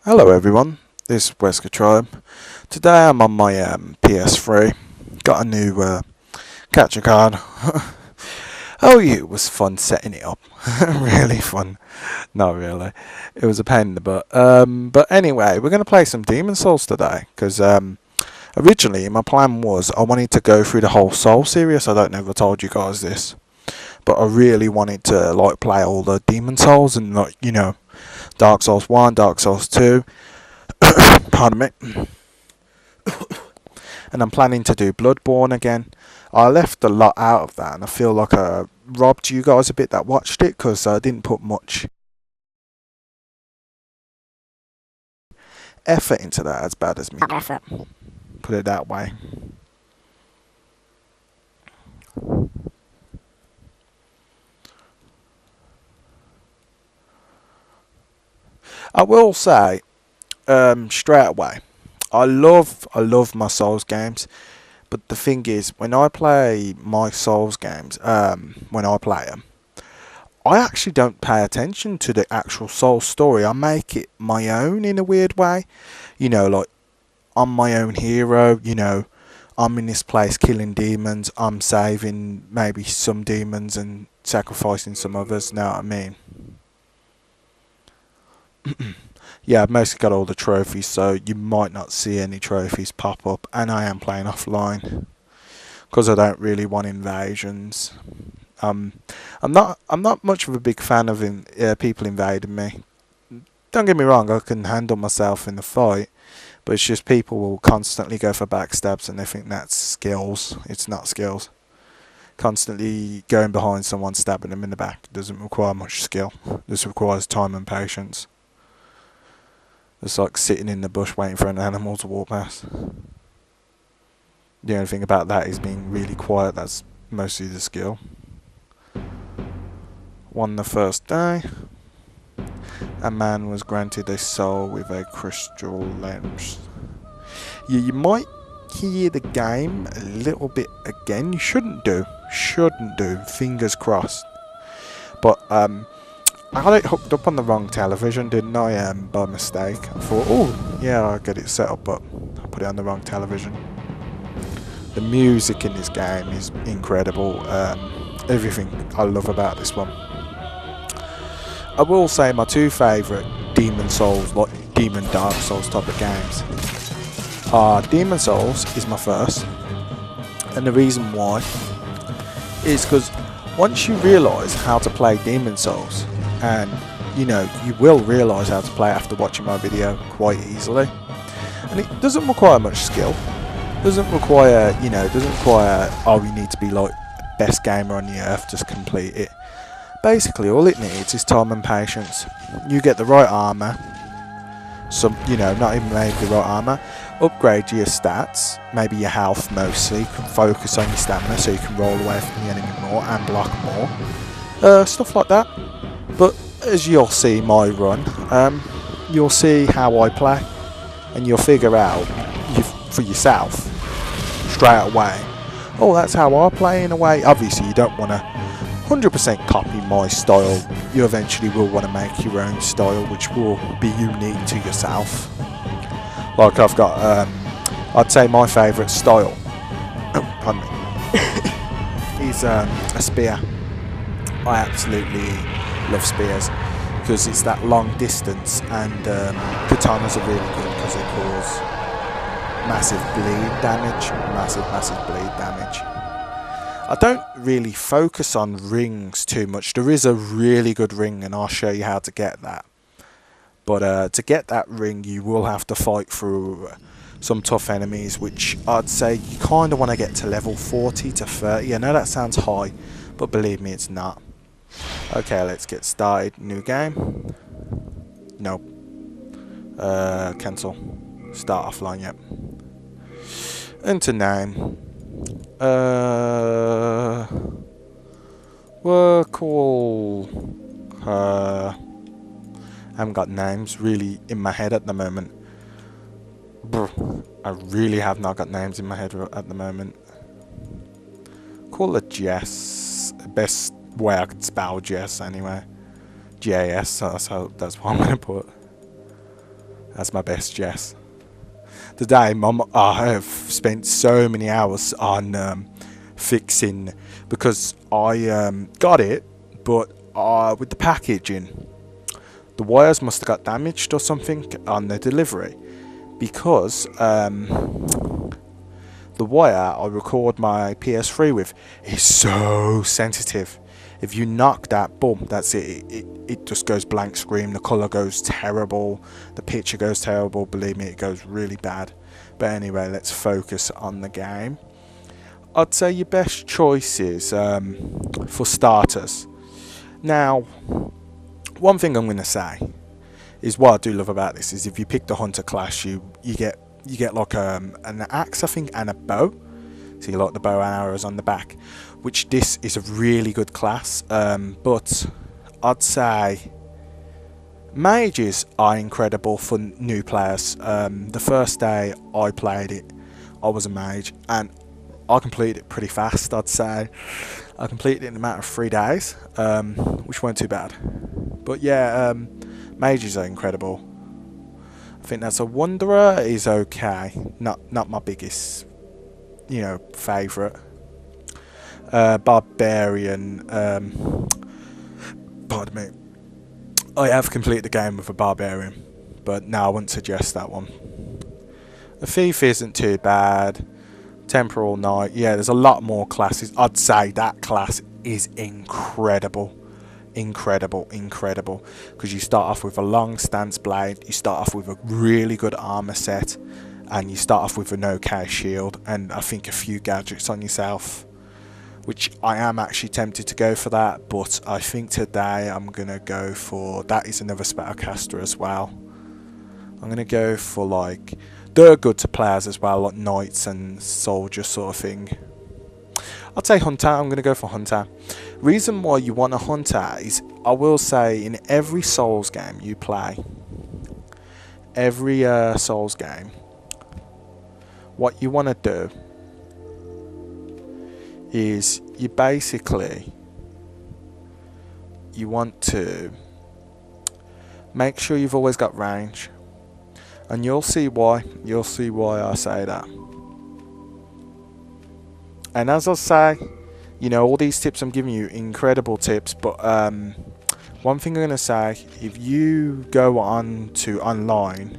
Hello everyone, this is Wesker Tribe. Today I'm on my PS3. Got a new capture card. Oh yeah, it was fun setting it up. Really fun. Not really. It was a pain in the butt. But anyway, we're going to play some Demon Souls today. Because originally my plan was I wanted to go through the whole Soul series. I don't know if I told you guys this. But I really wanted to play all the Demon Souls and Dark Souls 1, Dark Souls 2. Pardon me. And I'm planning to do Bloodborne again. I left a lot out of that, and I feel like I robbed you guys a bit that watched it because I didn't put much effort into that, as bad as me. Effort. Put it that way. I will say, straight away, I love my Souls games. But the thing is, when I play my Souls games, when I play them, I actually don't pay attention to the actual Soul story. I make it my own in a weird way. Like, I'm my own hero, I'm in this place killing demons, I'm saving maybe some demons and sacrificing some others, know what I mean? Yeah, I've mostly got all the trophies, so you might not see any trophies pop up, and I am playing offline because I don't really want invasions. I'm not much of a big fan of people invading me. Don't get me wrong, I can handle myself in the fight, but it's just people will constantly go for backstabs and they think that's skills. It's not skills. Constantly going behind someone, stabbing them in the back doesn't require much skill. This requires time and patience. It's like sitting in the bush waiting for an animal to walk past. The only thing about that is being really quiet. That's mostly the skill. Won the first day. A man was granted a soul with a crystal lens. Yeah, you might hear the game a little bit again. You shouldn't do. Fingers crossed. But I had it hooked up on the wrong television, didn't I? By mistake. I thought, oh yeah, I'll get it set up, but I put it on the wrong television. The music in this game is incredible. Everything I love about this one. I will say my two favourite Demon Souls, like Demon Dark Souls type of games, are Demon Souls is my first, and the reason why is because once you realise how to play Demon Souls, and you will realise how to play after watching my video quite easily, and it doesn't require much skill. Doesn't require oh, you need to be like best gamer on the earth to complete it. Basically, all it needs is time and patience. You get the right armor, not even maybe the right armor, upgrade your stats, maybe your health mostly, focus on your stamina so you can roll away from the enemy more and block more, stuff like that. But as you'll see my run, you'll see how I play, and you'll figure out for yourself straight away, oh, that's how I play in a way. Obviously, you don't want to 100% copy my style. You eventually will want to make your own style, which will be unique to yourself. Like I've got, I'd say my favourite style, pardon me, is a spear. I absolutely love spears because it's that long distance, and katanas are really good because they cause massive bleed damage. Massive bleed damage. I don't really focus on rings too much. There is a really good ring, and I'll show you how to get that. But to get that ring, you will have to fight through some tough enemies, which I'd say you kind of want to get to level 40 to 30. I know that sounds high, but believe me, it's not. Okay, let's get started. New game. Nope. Cancel. Start offline, yep. Enter name. We'll call her. I haven't got names really in my head at the moment. I really have not got names in my head at the moment. Call her Jess. Best way I could spell Jess anyway. Jas. That's what I'm gonna put. That's my best guess. Today, I have spent so many hours on fixing, because I got it, but with the packaging, the wires must have got damaged or something on the delivery, because the wire I record my PS3 with is so sensitive. If you knock that, boom, that's it. It just goes blank screen. The colour goes terrible. The picture goes terrible. Believe me, it goes really bad. But anyway, let's focus on the game. I'd say your best choices for starters. Now, one thing I'm going to say is what I do love about this is if you pick the hunter class, you get like an axe, I think, and a bow. So you like the bow and arrows on the back, which this is a really good class. But I'd say mages are incredible for new players. The first day I played it, I was a mage, and I completed it pretty fast. I'd say I completed it in a matter of 3 days, which weren't too bad. But yeah, mages are incredible. I think that's a wanderer is okay. Not my biggest, favourite. Barbarian. Pardon me. I have completed the game with a barbarian, but no, I wouldn't suggest that one. A thief isn't too bad. Temporal Knight, yeah, there's a lot more classes. I'd say that class is incredible. Incredible, because you start off with a long stance blade, you start off with a really good armor set, and you start off with an okay shield, and I think a few gadgets on yourself, which I am actually tempted to go for that, but I think today I'm gonna go for, that is another spellcaster as well. I'm gonna go for, like, they're good to players as well, like knights and soldiers sort of thing. I'd say hunter. I'm going to go for hunter. Reason why you want a hunter is, I will say, in every Souls game you play, every Souls game, what you want to do is you want to make sure you've always got range, and you'll see why I say that. And as I say, all these tips I'm giving you, incredible tips, but one thing I'm going to say, if you go on to online,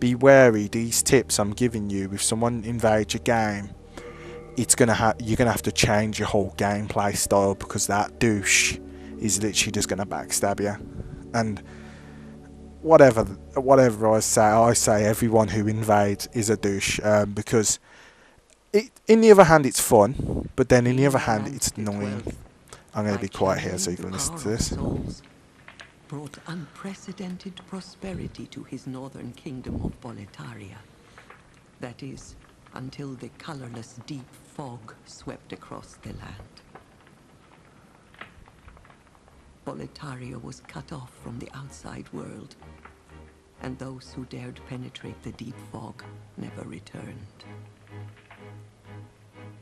be wary, these tips I'm giving you, if someone invades your game, you're going to have to change your whole gameplay style, because that douche is literally just going to backstab you. And whatever I say everyone who invades is a douche, because in the other hand, it's fun, but then in the other hand, it's annoying. I'm going to be quiet here so you can listen to this. Brought unprecedented prosperity to his northern kingdom of Boletaria. That is, until the colorless deep fog swept across the land. Boletaria was cut off from the outside world, and those who dared penetrate the deep fog never returned.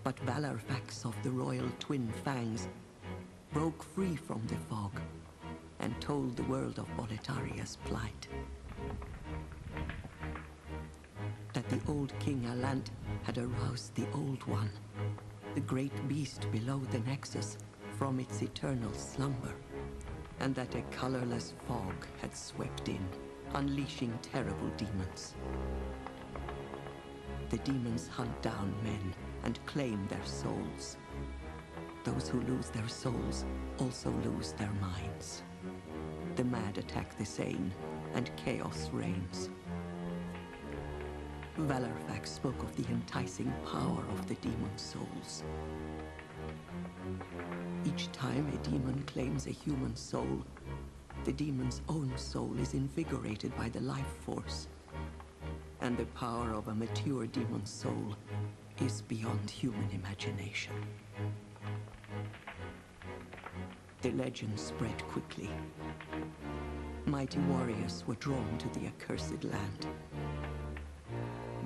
But Valarfax of the Royal Twin Fangs broke free from the fog and told the world of Boletaria's plight. That the old King Alant had aroused the Old One, the great beast below the Nexus, from its eternal slumber, and that a colorless fog had swept in, unleashing terrible demons. The demons hunt down men and claim their souls. Those who lose their souls also lose their minds. The mad attack the sane, and chaos reigns. Valarfax spoke of the enticing power of the demon souls. Each time a demon claims a human soul, the demon's own soul is invigorated by the life force. And the power of a mature demon's soul is beyond human imagination. The legend spread quickly. Mighty warriors were drawn to the accursed land,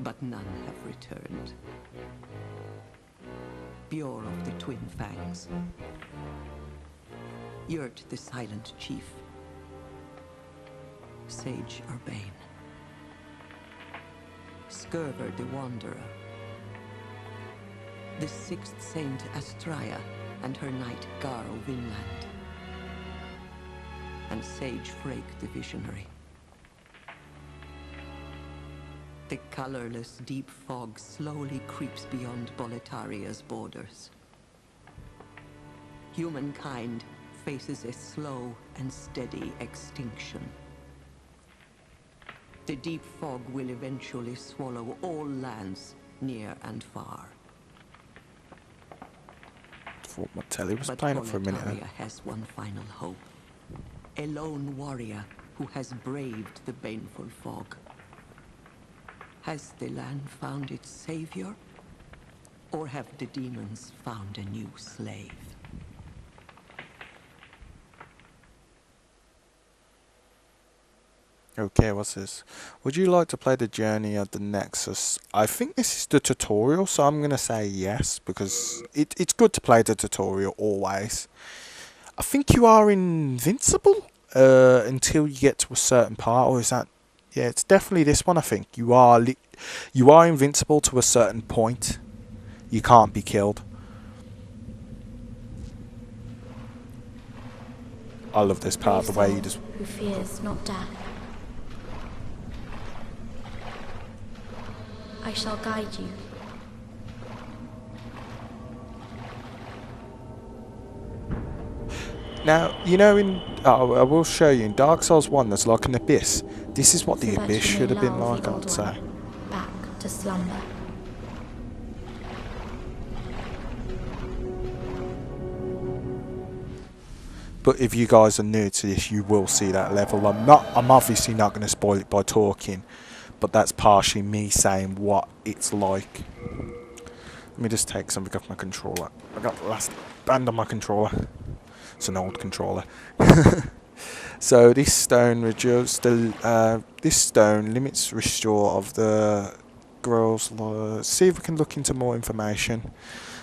but none have returned. Bjor of the Twin Fangs, Yurt the Silent Chief, Sage Urbane, Skurver the Wanderer, the sixth saint Astraea and her knight Garo Vinland, and Sage Frake the Visionary. The colorless deep fog slowly creeps beyond Boletaria's borders. Humankind faces a slow and steady extinction. The deep fog will eventually swallow all lands near and far. Thought my telly was But playing up for a minute. Boletaria has one final hope. A lone warrior who has braved the baneful fog. Has the land found its savior? Or have the demons found a new slave? Okay, what's this? Would you like to play the Journey of the Nexus? I think this is the tutorial, so I'm going to say yes, because it's good to play the tutorial always. I think you are invincible until you get to a certain part, or is that... Yeah, it's definitely this one, I think. You are invincible to a certain point. You can't be killed. I love this part, the way you just... Who fears not death. I shall guide you. Now, you know, I will show you, in Dark Souls 1 there's like an abyss. This is what the So that abyss you may should have been lull like, the I Old would say. One back to slumber. But if you guys are new to this, you will see that level. I'm obviously not going to spoil it by talking, but that's partially me saying what it's like. Let me just take something off my controller. I got the last band on my controller. It's an old controller. So this stone limits restore of the girls. See if we can look into more information.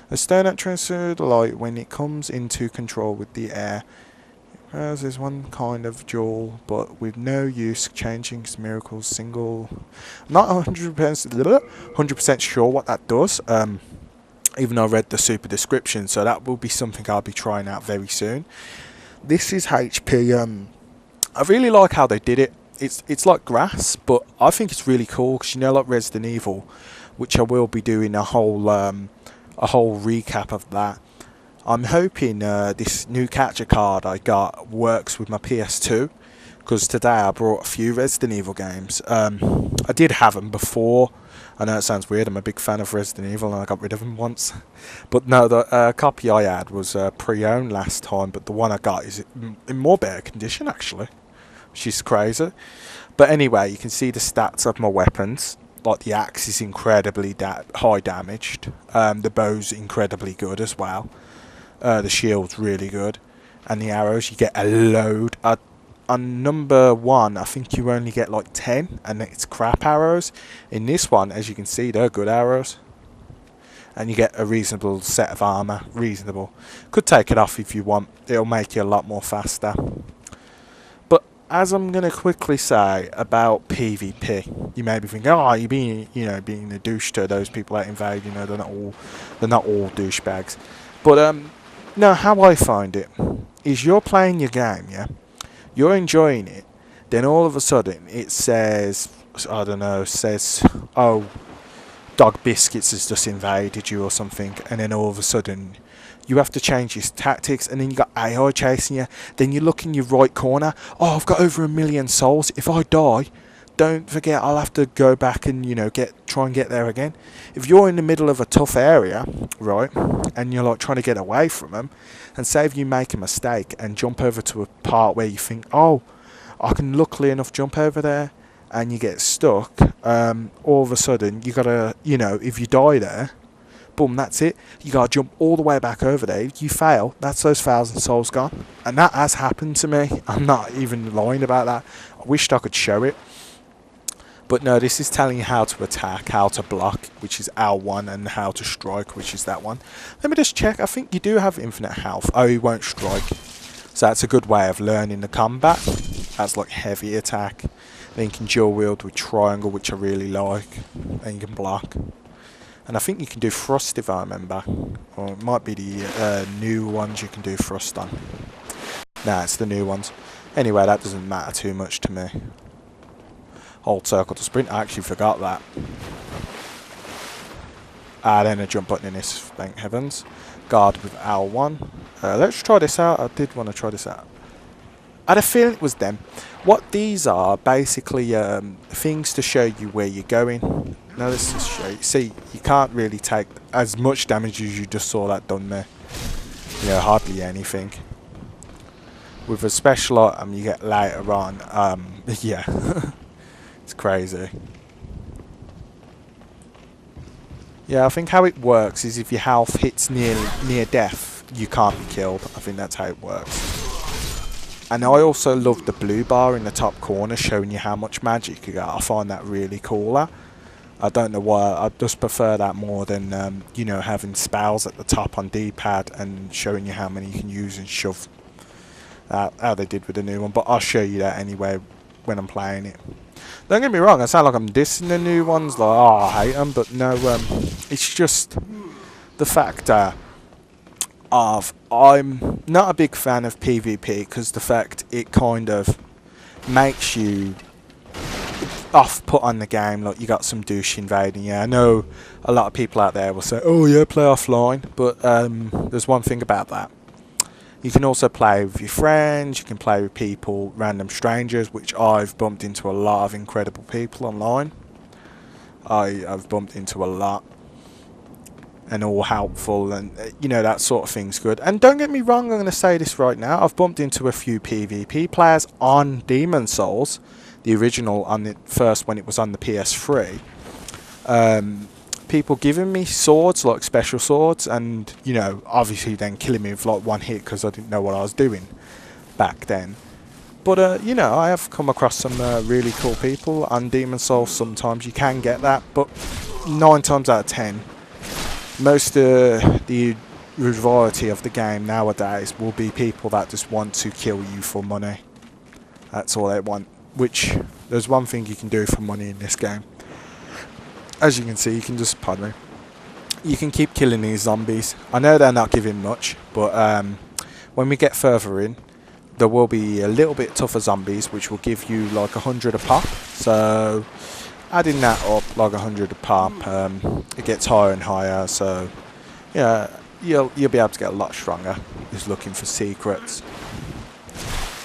A stone that transfers light when it comes into control with the air. There's one kind of jewel, but with no use changing miracles single. I'm not 100% sure what that does. Even though I read the super description, so that will be something I'll be trying out very soon. This is HP. I really like how they did it. It's like grass, but I think it's really cool because, you know, like Resident Evil, which I will be doing a whole recap of that. I'm hoping this new capture card I got works with my PS2, because today I brought a few Resident Evil games. I did have them before. I know it sounds weird, I'm a big fan of Resident Evil and I got rid of them once. But no, the copy I had was pre-owned last time, but the one I got is in more better condition actually, which is crazy. But anyway, you can see the stats of my weapons. Like the axe is incredibly high damaged, the bow's incredibly good as well, the shield's really good, and the arrows you get a load. On number 1, I think you only get like 10, and it's crap arrows. In this one, as you can see, they're good arrows. And you get a reasonable set of armour. Reasonable. Could take it off if you want. It'll make you a lot more faster. But as I'm going to quickly say about PvP, you may be thinking, oh, you're being a douche to those people that invade. You know, they're not all douchebags. But no, how I find it is you're playing your game, yeah. You're enjoying it, then all of a sudden it says, I don't know, oh, Dog Biscuits has just invaded you or something, and then all of a sudden you have to change your tactics, and then you got AI chasing you, then you look in your right corner, oh, I've got over 1 million souls, if I die, don't forget I'll have to go back and, you know, try and get there again. If you're in the middle of a tough area, right, and you're like trying to get away from them, and say if you make a mistake and jump over to a part where you think, oh, I can luckily enough jump over there, and you get stuck, all of a sudden you gotta, you know, if you die there, boom, that's it. You gotta jump all the way back over there. If you fail, that's those 1,000 souls gone. And that has happened to me. I'm not even lying about that. I wished I could show it. But no, this is telling you how to attack, how to block, which is L1, and how to strike, which is that one. Let me just check. I think you do have infinite health. Oh, you won't strike. So that's a good way of learning the combat. That's like heavy attack. Then you can dual wield with triangle, which I really like, and you can block. And I think you can do thrust if I remember, or it might be the new ones you can do thrust on. Nah, it's the new ones. Anyway, that doesn't matter too much to me. Hold circle to sprint, I actually forgot that. Then a jump button in this, thank heavens. Guard with L1. Let's try this out. I did want to try this out. I had a feeling it was them. What these are, basically things to show you where you're going. Now let's just show you. See, you can't really take as much damage as you just saw that done there. Yeah, hardly anything. With a special item you get later on, yeah, it's crazy. Yeah, I think how it works is if your health hits near death, you can't be killed. I think that's how it works. And I also love the blue bar in the top corner showing you how much magic you got. I find that really cooler. I don't know why, I just prefer that more than, you know, having spells at the top on D-pad and showing you how many you can use and shove. How they did with the new one, but I'll show you that anyway when I'm playing it. Don't get me wrong, I sound like I'm dissing the new ones, like, oh, I hate them, but no, it's just the fact of I'm not a big fan of PvP because the fact it kind of makes you off put on the game, like you got some douche invading you. I know a lot of people out there will say, oh yeah, play offline, but there's one thing about that. You can also play with your friends, you can play with people, random strangers, which I've bumped into a lot of incredible people online. I've bumped into a lot. And all helpful, and you know, that sort of thing's good. And don't get me wrong, I'm going to say this right now, I've bumped into a few PvP players on Demon's Souls, the original on the first when it was on the PS3. People giving me swords, like special swords, and you know, obviously then killing me with like one hit because I didn't know what I was doing back then. But you know, I have come across some really cool people on Demon's Souls. Sometimes you can get that, but 9 times out of 10, most the variety of the game nowadays will be people that just want to kill you for money. That's all they want. Which, there's one thing you can do for money in this game. As you can see, you can just, pardon me, you can keep killing these zombies. I know they're not giving much, but when we get further in, there will be a little bit tougher zombies, which will give you like 100 a pop. So, adding that up, like 100 a pop, it gets higher and higher. So, yeah, you'll be able to get a lot stronger. Just looking for secrets.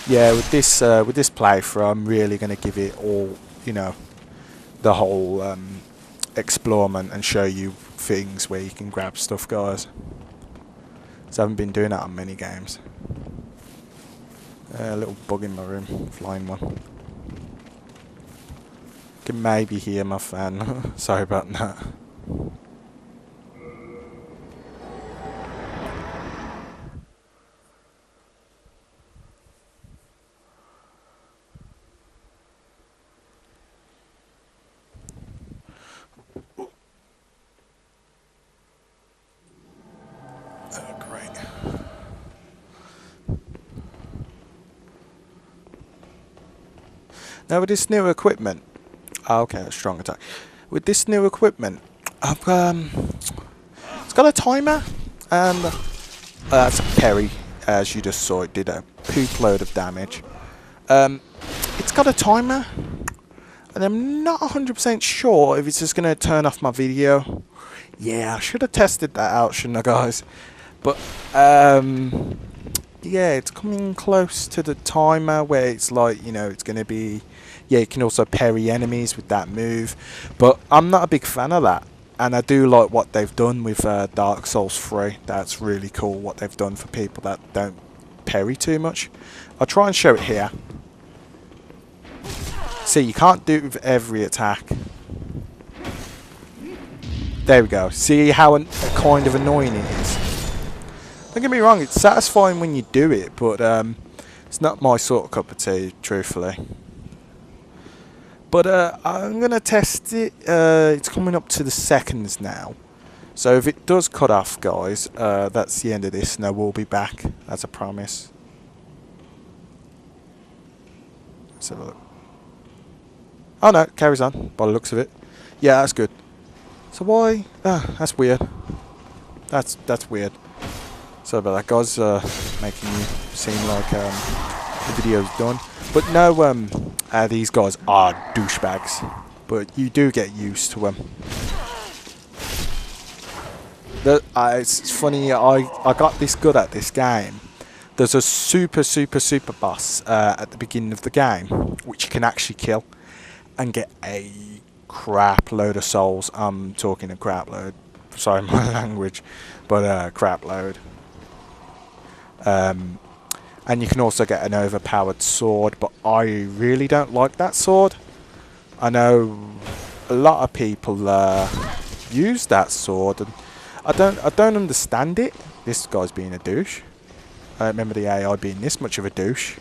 Yeah, with this playthrough, I'm really going to give it all, you know, the whole explorement and show you things where you can grab stuff, guys. So I haven't been doing that on many games. A little bug in my room, flying one. You can maybe hear my fan. Sorry about that. Now with this new equipment, okay, strong attack. With this new equipment, I've it's got a timer, and that's a parry, as you just saw. It did a poop load of damage. It's got a timer, and I'm not 100% sure if it's just going to turn off my video. Yeah, I should have tested that out, shouldn't I, guys? But yeah, it's coming close to the timer where it's like, you know, it's going to be, yeah, you can also parry enemies with that move, but I'm not a big fan of that, and I do like what they've done with Dark Souls 3. That's really cool what they've done for people that don't parry too much. I'll try and show it here. See, you can't do it with every attack. There we go. See how kind of annoying it is? Don't get me wrong, it's satisfying when you do it, but it's not my sort of cup of tea, truthfully. But I'm going to test it. It's coming up to the seconds now. So if it does cut off, guys, that's the end of this, and I will be back, as I promise. Let's have a look. Oh no, it carries on by the looks of it. Yeah, that's good. So why? Ah, that's weird. That's weird. Sorry about that, guys. Making you seem like the video's done. But no, these guys are douchebags. But you do get used to them. It's funny, I got this good at this game. There's a super boss at the beginning of the game, which you can actually kill and get a crap load of souls. I'm talking a crap load. Sorry, my language, but crap load. And you can also get an overpowered sword, but I really don't like that sword. I know a lot of people use that sword, and I don't understand it. This guy's being a douche. I don't remember the AI being this much of a douche.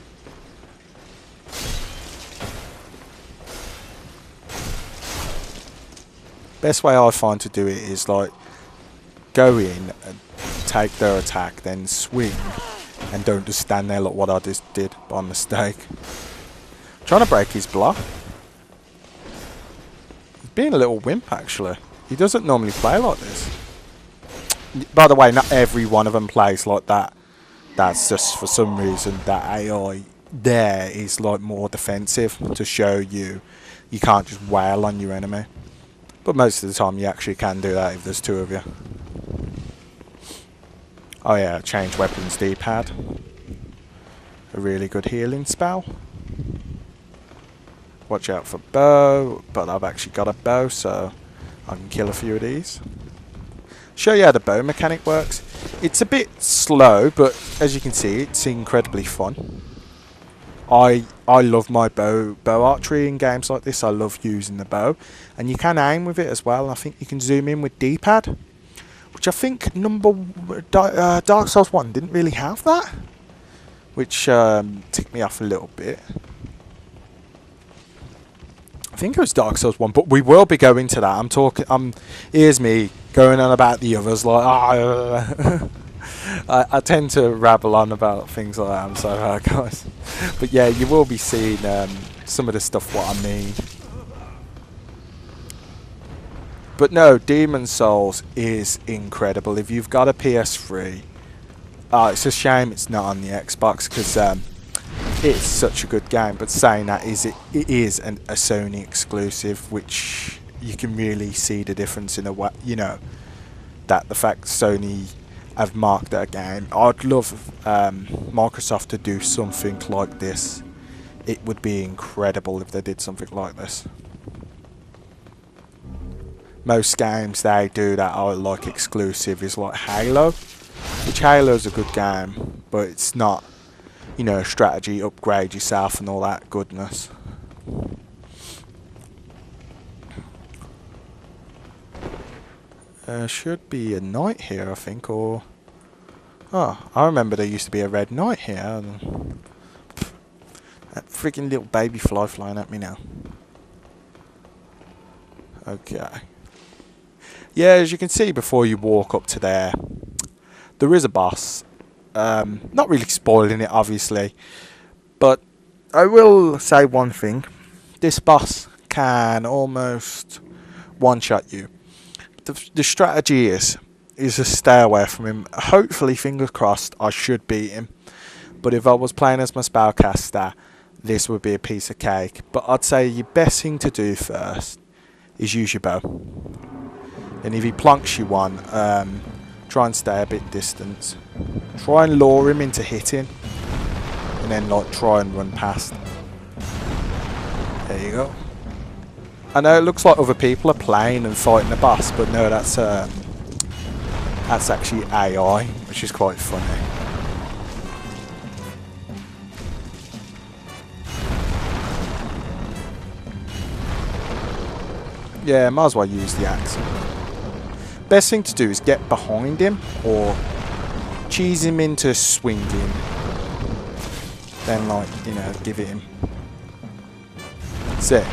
Best way I find to do it is like go in and take their attack, then swing, and don't just stand there like what I just did by mistake. Trying to break his block. He's being a little wimp actually. He doesn't normally play like this. By the way, not every one of them plays like that. That's just for some reason that AI there is like more defensive to show you can't just wail on your enemy. But most of the time you actually can do that if there's two of you. Oh yeah, change weapons D-pad. A really good healing spell. Watch out for bow, but I've actually got a bow so I can kill a few of these. Show you how the bow mechanic works. It's a bit slow, but as you can see, it's incredibly fun. I love my bow archery in games like this. I love using the bow, and you can aim with it as well. I think you can zoom in with D-pad, which I think Dark Souls 1 didn't really have that, which ticked me off a little bit. I think it was Dark Souls 1, but we will be going to that. Here's me going on about the others, like, I tend to rabble on about things like that, I'm sorry guys. But yeah, you will be seeing some of the stuff what I mean. But no, Demon Souls is incredible. If you've got a PS3, it's a shame it's not on the Xbox, because it's such a good game. But saying that, it is a Sony exclusive, which you can really see the difference in a way, you know, that the fact Sony have marked their game. I'd love Microsoft to do something like this. It would be incredible if they did something like this. Most games they do that are like exclusive is like Halo, which Halo's a good game, but it's not, you know, strategy, upgrade yourself and all that goodness. Should be a knight here, I think, or... Oh, I remember there used to be a red knight here. That freaking little baby fly flying at me now. Okay. Yeah, as you can see before you walk up to there is a boss. Not really spoiling it, obviously. But I will say one thing. This boss can almost one-shot you. The strategy is to stay away from him. Hopefully, fingers crossed, I should beat him. But if I was playing as my spellcaster, this would be a piece of cake. But I'd say your best thing to do first is use your bow. And if he plonks you one, try and stay a bit distant. Try and lure him into hitting. And then like try and run past. There you go. I know it looks like other people are playing and fighting the boss, but no, that's actually AI, which is quite funny. Yeah, might as well use the axe. Best thing to do is get behind him or cheese him into swinging. Then, like, you know, give it him. That's it.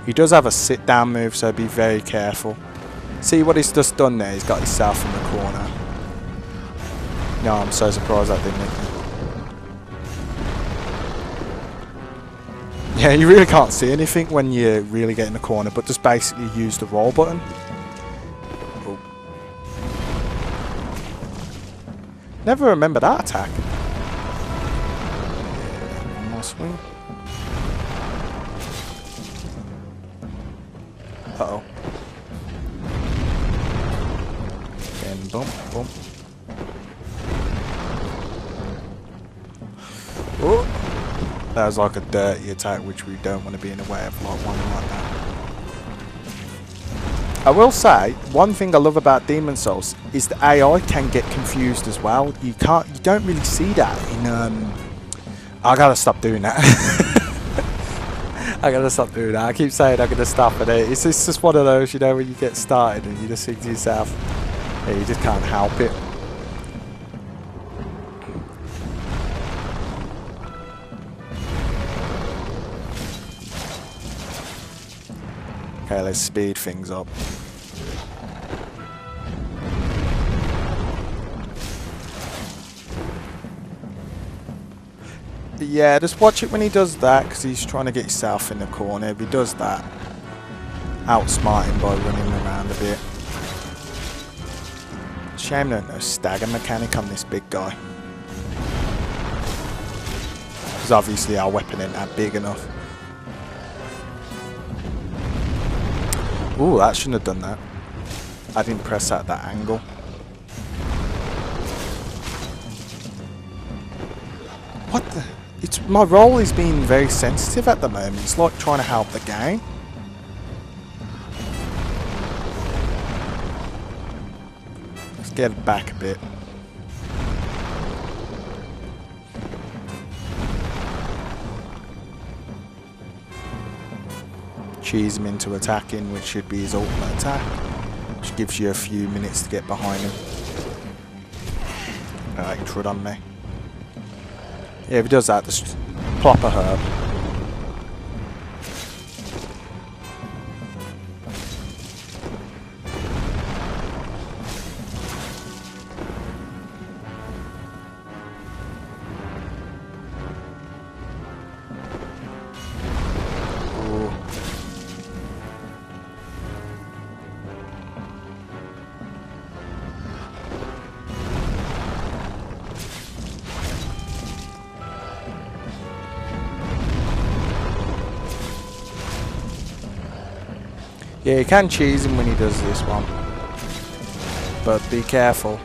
He does have a sit down move, so be very careful. See what he's just done there? He's got himself in the corner. No, I'm so surprised that didn't hit me. Yeah, you really can't see anything when you really get in the corner, but just basically use the roll button. Oh. Never remember that attack. One more swing. Uh-oh. Then bump, bump. Oh! That was like a dirty attack, which we don't want to be in the way of, like one like that. I will say, one thing I love about Demon Souls is the AI can get confused as well. You don't really see that in, I gotta stop doing that. I gotta stop doing that. I keep saying I'm gonna stop, and it's just one of those, you know, when you get started and you just think to yourself, yeah, you just can't help it. Okay, let's speed things up. Yeah, just watch it when he does that, because he's trying to get himself in the corner. If he does that, outsmart him by running around a bit. Shame there's no stagger mechanic on this big guy. Because obviously our weapon ain't that big enough. Ooh, that shouldn't have done that. I didn't press at that angle. What the? My roll is being very sensitive at the moment. It's like trying to help the game. Let's get it back a bit. Cheese him into attacking, which should be his ultimate attack, which gives you a few minutes to get behind him. Alright, trud on me. Yeah, if he does that, just plop a herb. Ooh. Yeah, you can cheese him when he does this one, but be careful.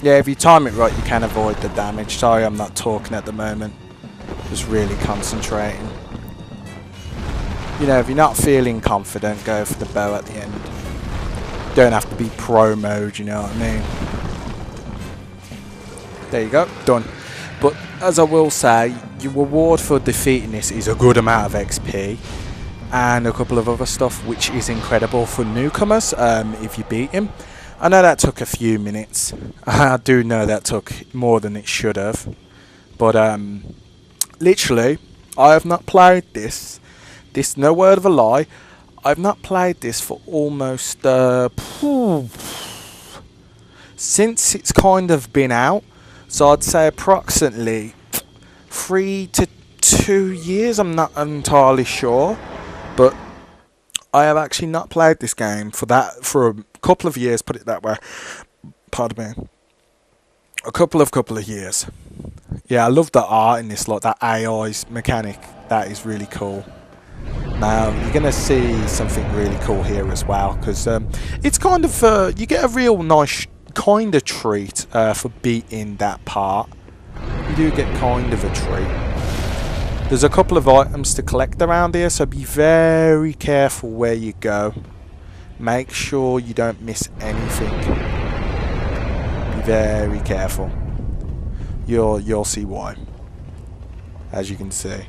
Yeah, if you time it right, you can avoid the damage. Sorry, I'm not talking at the moment. Just really concentrating. You know, if you're not feeling confident, go for the bow at the end. Don't have to be pro mode, you know what I mean? There you go, done. But as I will say, your reward for defeating this is a good amount of XP and a couple of other stuff, which is incredible for newcomers if you beat him. I know that took a few minutes. I do know that took more than it should have. But literally, I have not played this. This, no word of a lie, I've not played this for almost since it's kind of been out. So I'd say approximately 3 to 2 years. I'm not entirely sure, but I have actually not played this game for a couple of years. Put it that way. Pardon me. A couple of years. Yeah, I love the art in this, like that AI's mechanic. That is really cool. Now you're gonna see something really cool here as well, because it's kind of you get a real nice kind of treat for beating that part. You do get kind of a treat. There's a couple of items to collect around here, so be very careful where you go. Make sure you don't miss anything. Be very careful. You'll see why, as you can see.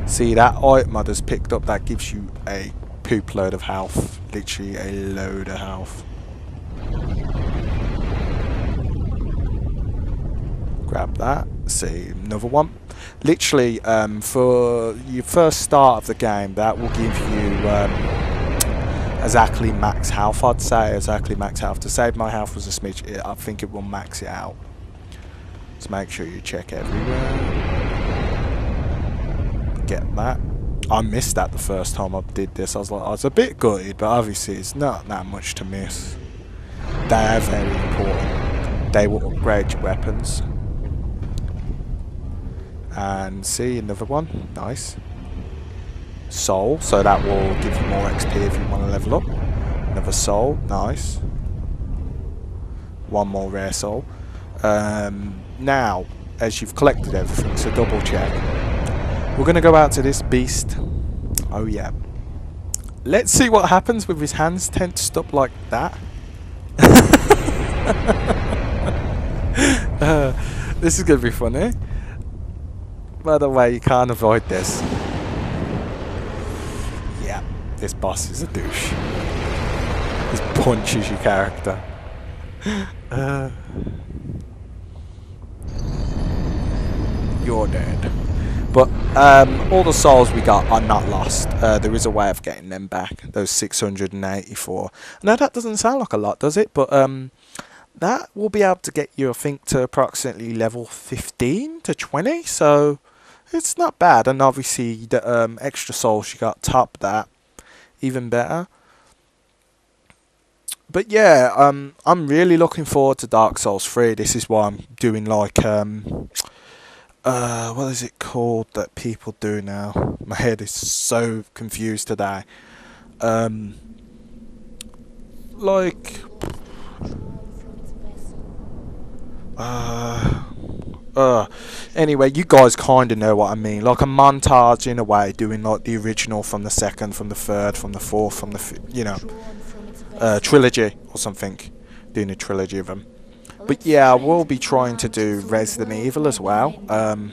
See, that item I just picked up, that gives you a poop load of health. Literally a load of health. Grab that. See, another one. Literally, for your first start of the game, that will give you exactly max health, I'd say. Exactly max health. To save my health was a smidge, I think it will max it out. So make sure you check everywhere. Get that. I missed that the first time I did this. I was a bit gutted, but obviously it's not that much to miss. They are very important. They will upgrade your weapons. And see, another one. Nice. Soul, so that will give you more XP if you want to level up. Another soul, nice. One more rare soul. Now, as you've collected everything, so double check. We're going to go out to this beast. Oh yeah. Let's see what happens with his hands tensed up like that. This is going to be funny. By the way, you can't avoid this. Yeah, this boss is a douche. This punches your character. You're dead. But all the souls we got are not lost. There is a way of getting them back. Those 684. Now that doesn't sound like a lot, does it? But that will be able to get you, I think, to approximately level 15 to 20. So it's not bad. And obviously the extra souls you got top that, even better. But yeah, I'm really looking forward to Dark Souls 3. This is why I'm doing like what is it called that people do now? My head is so confused today. Like anyway, you guys kind of know what I mean. Like a montage in a way, doing like the original from the second, from the third, from the fourth, from the you know, trilogy or something. Doing a trilogy of them. But yeah, I will be trying to do Resident Evil as well, on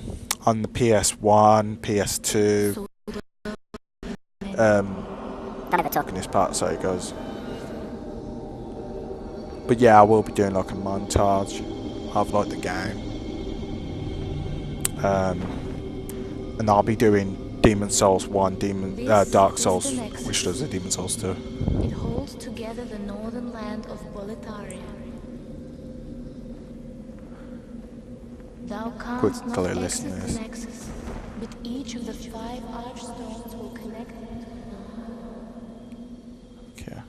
the PS1, PS2. Don't ever talk in this part, so it goes. But yeah, I will be doing like a montage of like the game. And I'll be doing Demon Souls 1, Dark Souls, which does the Demon Souls 2. It holds together the northern land of Boletaria. Thou canst not exit the Nexus, but each of the 5 archstones will connect it. Okay.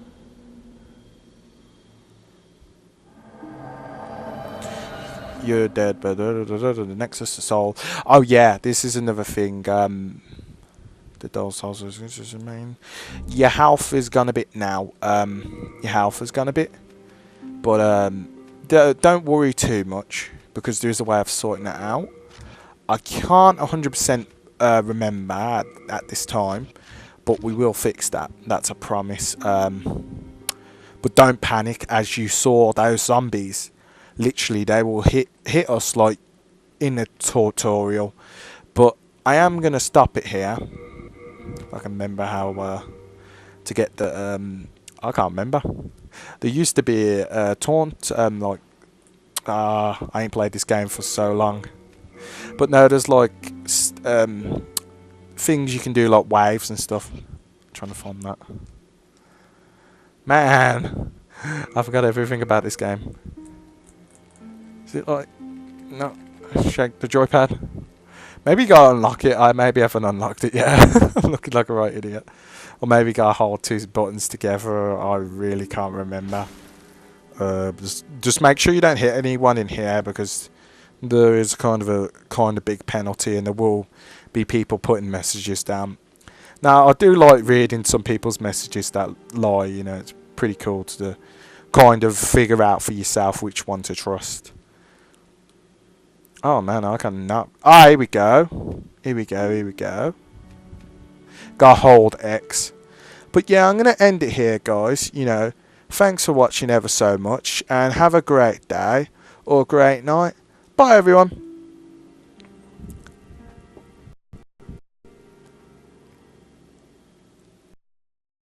You're dead, but the Nexus of Soul. Oh yeah, this is another thing. The Dark Souls is the main. Your health is gonna bit now. Your health is gonna bit, but don't worry too much, because there is a way of sorting that out. I can't 100% remember at this time, but we will fix that. That's a promise. But don't panic, as you saw those zombies. Literally, they will hit us like in a tutorial. But I am gonna stop it here. If I can remember how to get the I can't remember. There used to be a taunt like. I ain't played this game for so long, but no, there's like things you can do, like waves and stuff. I'm trying to find that. Man, I forgot everything about this game. Is it like no? Shake the joypad. Maybe you gotta unlock it. I maybe haven't unlocked it yet. I'm looking like a right idiot. Or maybe you gotta hold 2 buttons together. I really can't remember. Just make sure you don't hit anyone in here, because there is kind of big penalty, and there will be people putting messages down. Now I do like reading some people's messages that lie. You know, it's pretty cool to kind of figure out for yourself which one to trust. Oh man, I cannot. Ah, here we go. Here we go. Here we go. Gotta hold X. But yeah, I'm gonna end it here, guys. You know. Thanks for watching ever so much, and have a great day or a great night. Bye everyone.